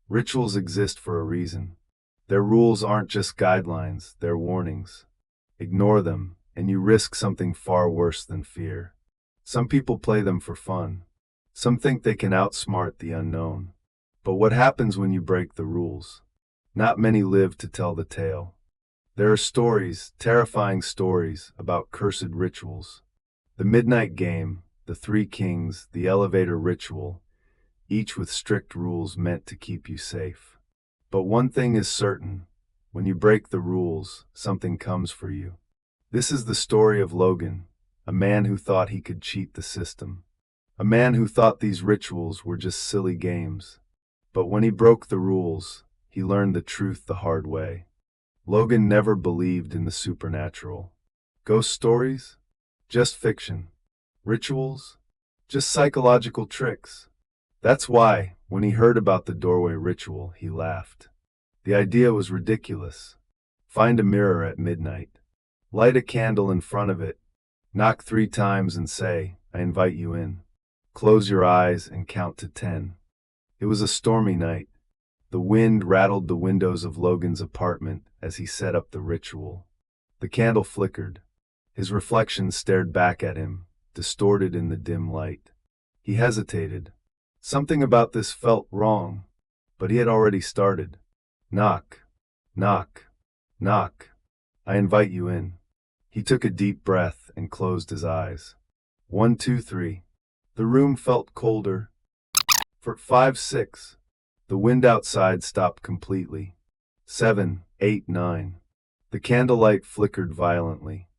Rituals exist for a reason. Their rules aren't just guidelines, they're warnings. Ignore them, and you risk something far worse than fear. Some people play them for fun. Some think they can outsmart the unknown. But what happens when you break the rules? Not many live to tell the tale. There are stories, terrifying stories, about cursed rituals. The midnight game, the three kings, the elevator ritual, each with strict rules meant to keep you safe. But one thing is certain, when you break the rules, something comes for you. This is the story of Logan, a man who thought he could cheat the system. A man who thought these rituals were just silly games. But when he broke the rules, he learned the truth the hard way. Logan never believed in the supernatural. Ghost stories? Just fiction. Rituals? Just psychological tricks. That's why, when he heard about the doorway ritual, he laughed. The idea was ridiculous. Find a mirror at midnight. Light a candle in front of it. Knock 3 times and say, "I invite you in." Close your eyes and count to 10. It was a stormy night. The wind rattled the windows of Logan's apartment as he set up the ritual. The candle flickered. His reflection stared back at him, distorted in the dim light. He hesitated. Something about this felt wrong, but he had already started. Knock, knock, knock. I invite you in. He took a deep breath and closed his eyes. 1, 2, 3. The room felt colder. For 5, 6. The wind outside stopped completely. 7, 8, 9. The candlelight flickered violently.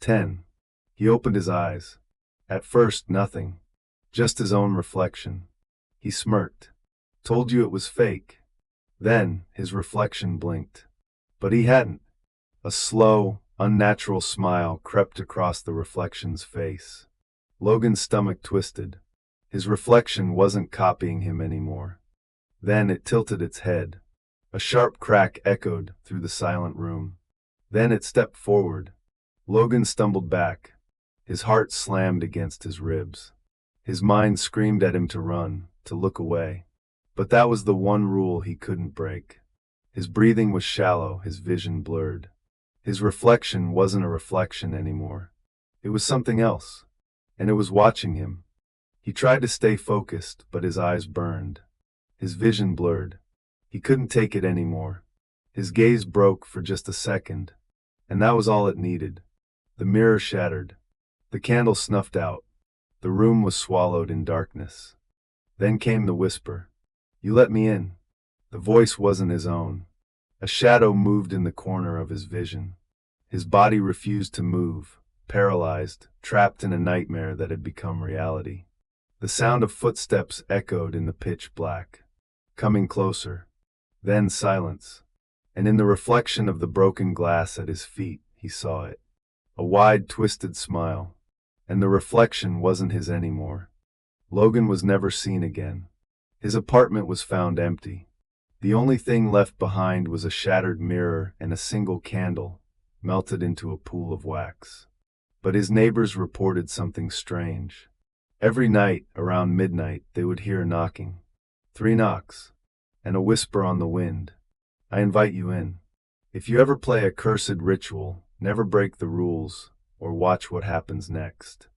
10. He opened his eyes. At first, nothing. Just his own reflection. He smirked. Told you it was fake. Then, his reflection blinked. But he hadn't. A slow, unnatural smile crept across the reflection's face. Logan's stomach twisted. His reflection wasn't copying him anymore. Then it tilted its head. A sharp crack echoed through the silent room. Then it stepped forward. Logan stumbled back. His heart slammed against his ribs. His mind screamed at him to run, to look away. But that was the one rule he couldn't break. His breathing was shallow, his vision blurred. His reflection wasn't a reflection anymore. It was something else, and it was watching him. He tried to stay focused, but his eyes burned. His vision blurred. He couldn't take it anymore. His gaze broke for just a second, and that was all it needed. The mirror shattered. The candle snuffed out. The room was swallowed in darkness. Then came the whisper. "You let me in." The voice wasn't his own. A shadow moved in the corner of his vision. His body refused to move, paralyzed, trapped in a nightmare that had become reality. The sound of footsteps echoed in the pitch black, coming closer. Then silence. And in the reflection of the broken glass at his feet, he saw it. A wide, twisted smile. And the reflection wasn't his anymore. Logan was never seen again. His apartment was found empty. The only thing left behind was a shattered mirror and a single candle, melted into a pool of wax. But his neighbors reported something strange. Every night, around midnight, they would hear knocking. 3 knocks, and a whisper on the wind. "I invite you in." If you ever play a cursed ritual, never break the rules, or watch what happens next.